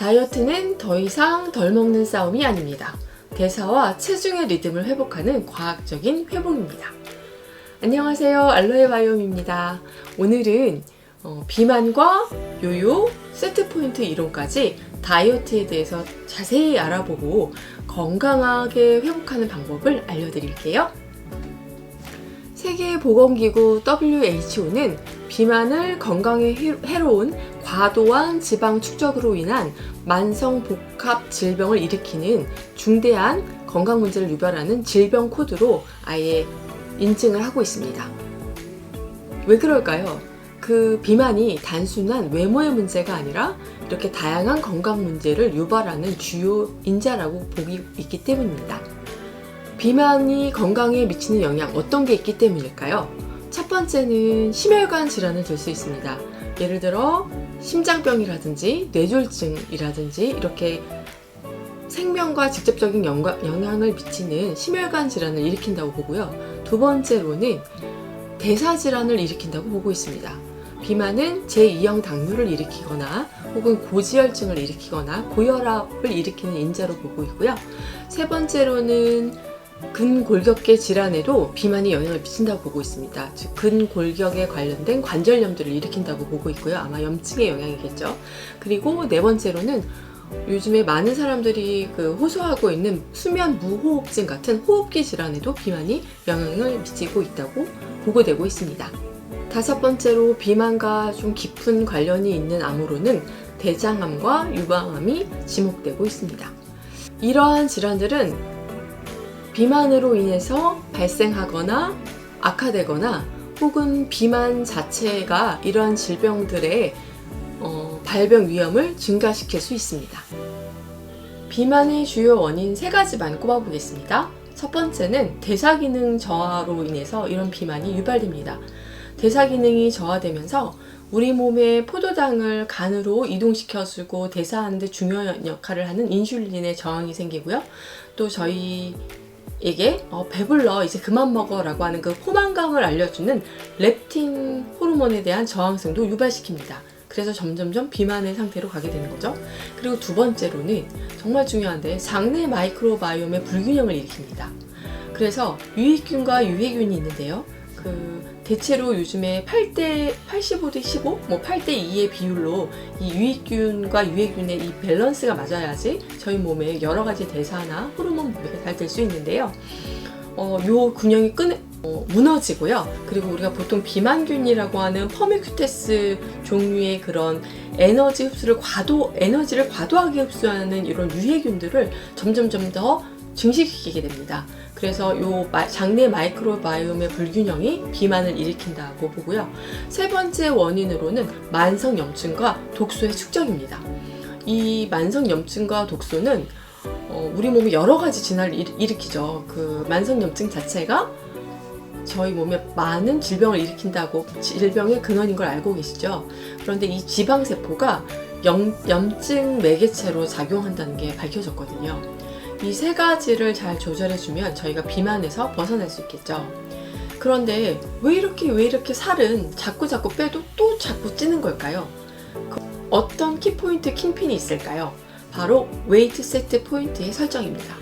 다이어트는 더 이상 덜 먹는 싸움이 아닙니다. 대사와 체중의 리듬을 회복하는 과학적인 회복입니다. 안녕하세요. 알로에 바이옴입니다. 오늘은 비만과 요요, 세트포인트 이론까지 다이어트에 대해서 자세히 알아보고 건강하게 회복하는 방법을 알려드릴게요. 세계보건기구 WHO는 비만을 건강에 해로운 과도한 지방 축적으로 인한 만성 복합 질병을 일으키는 중대한 건강 문제를 유발하는 질병 코드로 아예 인증을 하고 있습니다. 왜 그럴까요? 그 비만이 단순한 외모의 문제가 아니라 이렇게 다양한 건강 문제를 유발하는 주요 인자라고 보기 있기 때문입니다. 비만이 건강에 미치는 영향 어떤 게 있기 때문일까요? 첫 번째는 심혈관 질환을 들 수 있습니다. 예를 들어 심장병이라든지 뇌졸중이라든지 이렇게 생명과 직접적인 영향을 미치는 심혈관 질환을 일으킨다고 보고요. 두 번째로는 대사질환을 일으킨다고 보고 있습니다. 비만은 제2형 당뇨를 일으키거나 혹은 고지혈증을 일으키거나 고혈압을 일으키는 인자로 보고 있고요. 세 번째로는 근골격계 질환에도 비만이 영향을 미친다고 보고 있습니다. 즉 근골격에 관련된 관절염들을 일으킨다고 보고 있고요. 아마 염증의 영향이겠죠. 그리고 네 번째로는 요즘에 많은 사람들이 호소하고 있는 수면 무호흡증 같은 호흡기 질환에도 비만이 영향을 미치고 있다고 보고되고 있습니다. 다섯 번째로 비만과 좀 깊은 관련이 있는 암으로는 대장암과 유방암이 지목되고 있습니다. 이러한 질환들은 비만으로 인해서 발생하거나 악화되거나 혹은 비만 자체가 이러한 질병들의 발병 위험을 증가시킬 수 있습니다. 비만의 주요 원인 세 가지만 꼽아보겠습니다. 첫 번째는 대사기능 저하로 인해서 이런 비만이 유발됩니다. 대사기능이 저하되면서 우리 몸의 포도당을 간으로 이동시켜주고 대사하는 데 중요한 역할을 하는 인슐린의 저항이 생기고요. 또 저희에게 배불러 이제 그만 먹어 라고 하는 그 포만감을 알려주는 렙틴 호르몬에 대한 저항성도 유발시킵니다. 그래서 점점점 비만의 상태로 가게 되는 거죠. 그리고 두 번째로는 정말 중요한데 장내 마이크로바이옴의 불균형을 일으킵니다. 그래서 유익균과 유해균이 있는데요. 대체로 요즘에 8대 85대 15, 8대 2의 비율로 이 유익균과 유해균의 이 밸런스가 맞아야지 저희 몸에 여러 가지 대사나 호르몬 분비가 잘 될 수 있는데요. 요 균형이 무너지고요. 그리고 우리가 보통 비만균이라고 하는 퍼미큐테스 종류의 그런 에너지를 과도하게 흡수하는 이런 유해균들을 점점 더 증식시키게 됩니다. 그래서 요 장내 마이크로바이옴의 불균형이 비만을 일으킨다고 보고요. 세 번째 원인으로는 만성염증과 독소의 축적입니다. 이 만성염증과 독소는 우리 몸에 여러 가지 진화를 일으키죠. 그 만성염증 자체가 저희 몸에 많은 질병을 일으킨다고 질병의 근원인 걸 알고 계시죠? 그런데 이 지방세포가 염증 매개체로 작용한다는 게 밝혀졌거든요. 이 세 가지를 잘 조절해주면 저희가 비만에서 벗어날 수 있겠죠. 그런데 왜 이렇게 살은 자꾸 빼도 또 자꾸 찌는 걸까요? 어떤 키포인트, 킹핀이 있을까요? 바로 웨이트 세트 포인트의 설정입니다.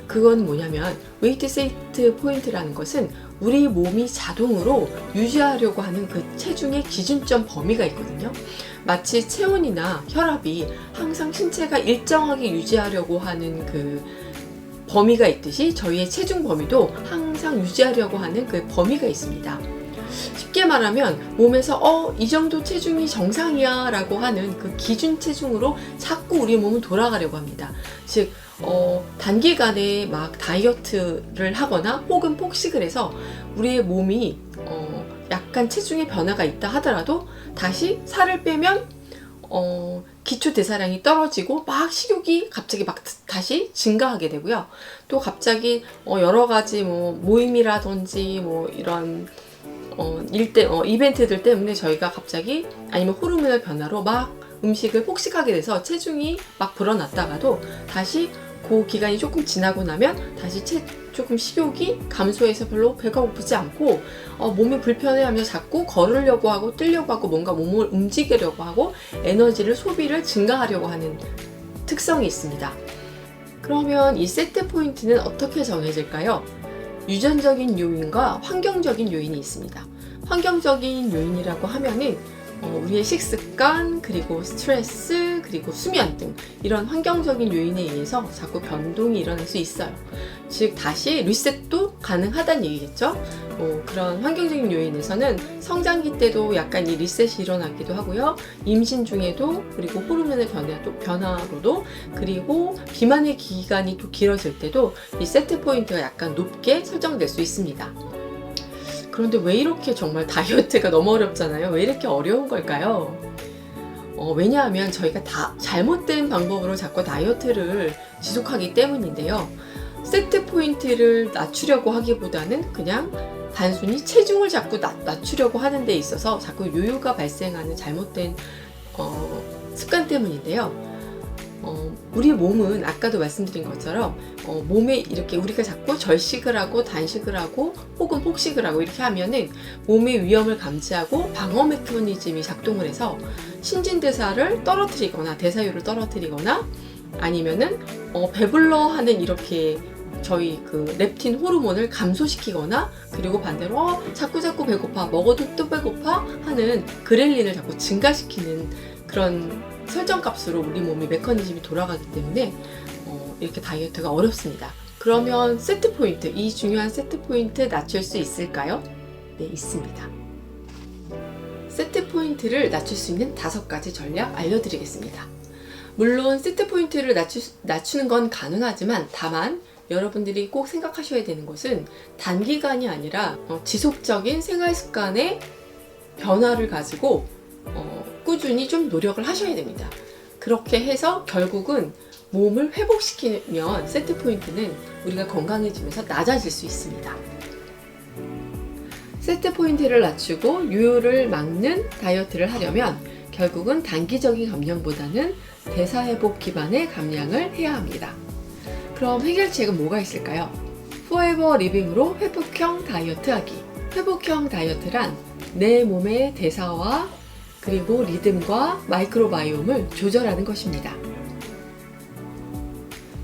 그건 뭐냐면 웨이트 세트 포인트라는 것은 우리 몸이 자동으로 유지하려고 하는 그 체중의 기준점 범위가 있거든요. 마치 체온이나 혈압이 항상 신체가 일정하게 유지하려고 하는 그 범위가 있듯이 저희의 체중 범위도 항상 유지하려고 하는 그 범위가 있습니다. 쉽게 말하면 몸에서 이 정도 체중이 정상이야 라고 하는 그 기준 체중으로 자꾸 우리 몸은 돌아가려고 합니다. 즉 단기간에 막 다이어트를 하거나 혹은 폭식을 해서 우리의 몸이 약간 체중의 변화가 있다 하더라도 다시 살을 빼면 기초 대사량이 떨어지고 막 식욕이 갑자기 막 다시 증가하게 되고요. 또 갑자기 여러 가지 모임이라든지 이런 이벤트들 때문에 저희가 갑자기 아니면 호르몬의 변화로 막 음식을 폭식하게 돼서 체중이 막 불어났다가도 다시 그 기간이 조금 지나고 나면 다시 조금 식욕이 감소해서 별로 배가 고프지 않고 몸이 불편해하면서 자꾸 걸으려고 하고 뛰려고 하고 뭔가 몸을 움직이려고 하고 에너지를 소비를 증가하려고 하는 특성이 있습니다. 그러면 이 세트 포인트는 어떻게 정해질까요? 유전적인 요인과 환경적인 요인이 있습니다. 환경적인 요인이라고 하면은 우리의 식습관, 그리고 스트레스, 그리고 수면 등 이런 환경적인 요인에 의해서 자꾸 변동이 일어날 수 있어요. 즉 다시 리셋도 가능하다는 얘기겠죠. 그런 환경적인 요인에서는 성장기 때도 약간 이 리셋이 일어나기도 하고요. 임신 중에도, 그리고 호르몬의 변화로도, 그리고 비만의 기간이 또 길어질 때도 이 세트 포인트가 약간 높게 설정될 수 있습니다. 그런데 왜 이렇게 정말 다이어트가 너무 어렵잖아요. 왜 이렇게 어려운 걸까요? 왜냐하면 저희가 다 잘못된 방법으로 자꾸 다이어트를 지속하기 때문인데요. 세트 포인트를 낮추려고 하기보다는 그냥 단순히 체중을 자꾸 낮추려고 하는 데 있어서 자꾸 요요가 발생하는 잘못된 습관 때문인데요. 우리 몸은 아까도 말씀드린 것처럼 몸에 이렇게 우리가 자꾸 절식을 하고 단식을 하고 혹은 폭식을 하고 이렇게 하면은 몸의 위험을 감지하고 방어 메커니즘이 작동을 해서 신진대사를 떨어뜨리거나 대사율을 떨어뜨리거나 아니면은 배불러 하는 이렇게 저희 그 렙틴 호르몬을 감소시키거나, 그리고 반대로 자꾸 배고파, 먹어도 또 배고파 하는 그렐린을 자꾸 증가시키는 그런 설정값으로 우리 몸의 메커니즘이 돌아가기 때문에 이렇게 다이어트가 어렵습니다. 그러면 세트 포인트, 이 중요한 세트 포인트 낮출 수 있을까요? 네, 있습니다. 세트 포인트를 낮출 수 있는 5가지 전략 알려드리겠습니다. 물론 세트 포인트를 낮추는 건 가능하지만, 다만 여러분들이 꼭 생각하셔야 되는 것은 단기간이 아니라 지속적인 생활 습관의 변화를 가지고 꾸준히 좀 노력을 하셔야 됩니다. 그렇게 해서 결국은 몸을 회복시키면 세트 포인트는 우리가 건강해지면서 낮아질 수 있습니다. 세트 포인트를 낮추고 요요를 막는 다이어트를 하려면 결국은 단기적인 감량보다는 대사회복 기반의 감량을 해야 합니다. 그럼 해결책은 뭐가 있을까요? 포에버 리빙으로 회복형 다이어트 하기. 회복형 다이어트란 내 몸의 대사와 그리고 리듬과 마이크로바이옴을 조절하는 것입니다.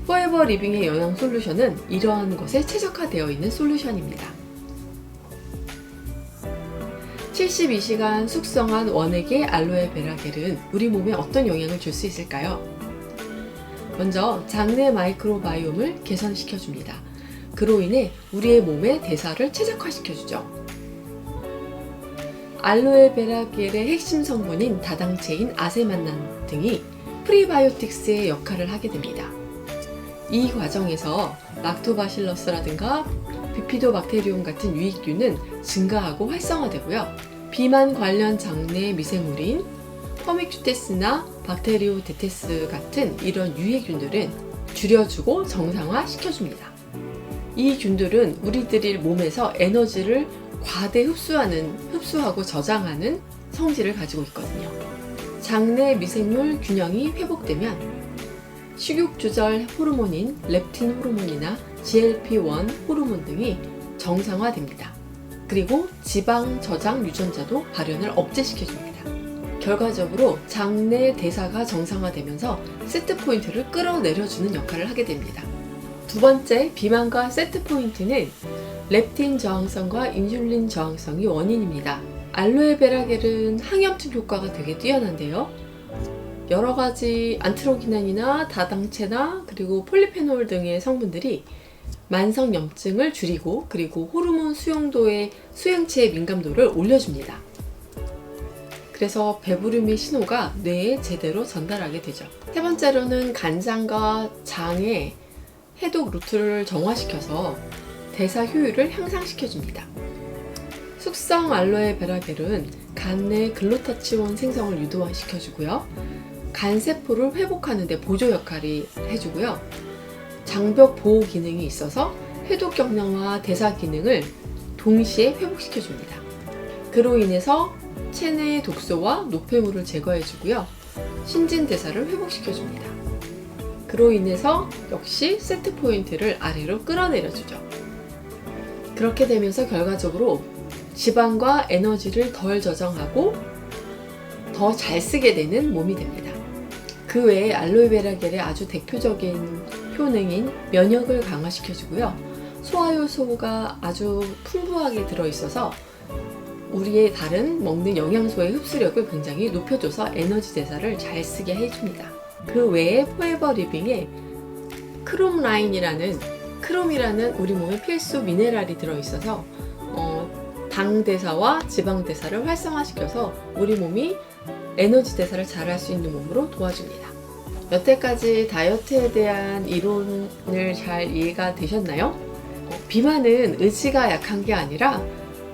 포에버 리빙의 영양 솔루션은 이러한 것에 최적화되어 있는 솔루션입니다. 72시간 숙성한 원액의 알로에 베라겔은 우리 몸에 어떤 영향을 줄 수 있을까요? 먼저 장내 마이크로바이옴을 개선시켜줍니다. 그로 인해 우리의 몸의 대사를 최적화시켜주죠. 알로에 베라겔의 핵심 성분인 다당체인 아세만난 등이 프리바이오틱스의 역할을 하게 됩니다. 이 과정에서 락토바실러스라든가 비피도박테리움 같은 유익균은 증가하고 활성화되고요. 비만 관련 장내 미생물인 퍼미큐테스나 박테리오데테스 같은 이런 유해균들은 줄여주고 정상화 시켜줍니다. 이 균들은 우리들의 몸에서 에너지를 과대 흡수하고 저장하는 성질을 가지고 있거든요. 장내 미생물 균형이 회복되면 식욕 조절 호르몬인 렙틴 호르몬이나 GLP-1 호르몬 등이 정상화됩니다. 그리고 지방 저장 유전자도 발현을 억제시켜줍니다. 결과적으로 장내 대사가 정상화되면서 세트 포인트를 끌어내려주는 역할을 하게 됩니다. 두 번째, 비만과 세트 포인트는 렙틴 저항성과 인슐린 저항성이 원인입니다. 알로에 베라겔은 항염증 효과가 되게 뛰어난데요. 여러 가지 안트로기닌이나 다당체나 그리고 폴리페놀 등의 성분들이 만성염증을 줄이고, 그리고 호르몬 수용도의 수행체의 민감도를 올려줍니다. 그래서 배부름의 신호가 뇌에 제대로 전달하게 되죠. 세 번째로는 간장과 장의 해독 루트를 정화시켜서 대사 효율을 향상시켜줍니다. 숙성 알로에 베라겔은 간 내 글루타치온 생성을 유도시켜주고요. 간세포를 회복하는 데 보조 역할을 해주고요. 장벽 보호 기능이 있어서 해독 경량과 대사 기능을 동시에 회복시켜줍니다. 그로 인해서 체내의 독소와 노폐물을 제거해주고요. 신진대사를 회복시켜줍니다. 그로 인해서 역시 세트 포인트를 아래로 끌어내려주죠. 그렇게 되면서 결과적으로 지방과 에너지를 덜 저장하고 더 잘 쓰게 되는 몸이 됩니다. 그 외에 알로에베라 겔의 아주 대표적인 효능인 면역을 강화시켜주고요. 소화 요소가 아주 풍부하게 들어있어서 우리의 다른 먹는 영양소의 흡수력을 굉장히 높여줘서 에너지 대사를 잘 쓰게 해줍니다. 그 외에 포에버 리빙에 크롬이라는 우리 몸의 필수 미네랄이 들어있어서 당 대사와 지방 대사를 활성화시켜서 우리 몸이 에너지 대사를 잘 할 수 있는 몸으로 도와줍니다. 여태까지 다이어트에 대한 이론을 잘 이해가 되셨나요? 비만은 의지가 약한 게 아니라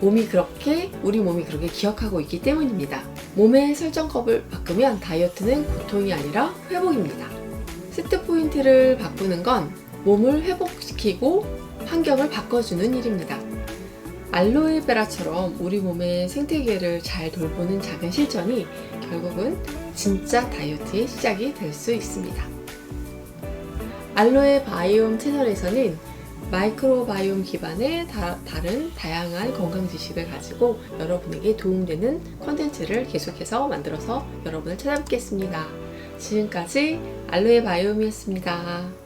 우리 몸이 그렇게 기억하고 있기 때문입니다. 몸의 설정법을 바꾸면 다이어트는 고통이 아니라 회복입니다. 세트 포인트를 바꾸는 건 몸을 회복시키고 환경을 바꿔주는 일입니다. 알로에베라처럼 우리 몸의 생태계를 잘 돌보는 작은 실천이 결국은 진짜 다이어트의 시작이 될 수 있습니다. 알로에 바이옴 채널에서는 마이크로바이옴 기반의 다른 다양한 건강 지식을 가지고 여러분에게 도움되는 콘텐츠를 계속해서 만들어서 여러분을 찾아뵙겠습니다. 지금까지 알로에 바이옴이었습니다.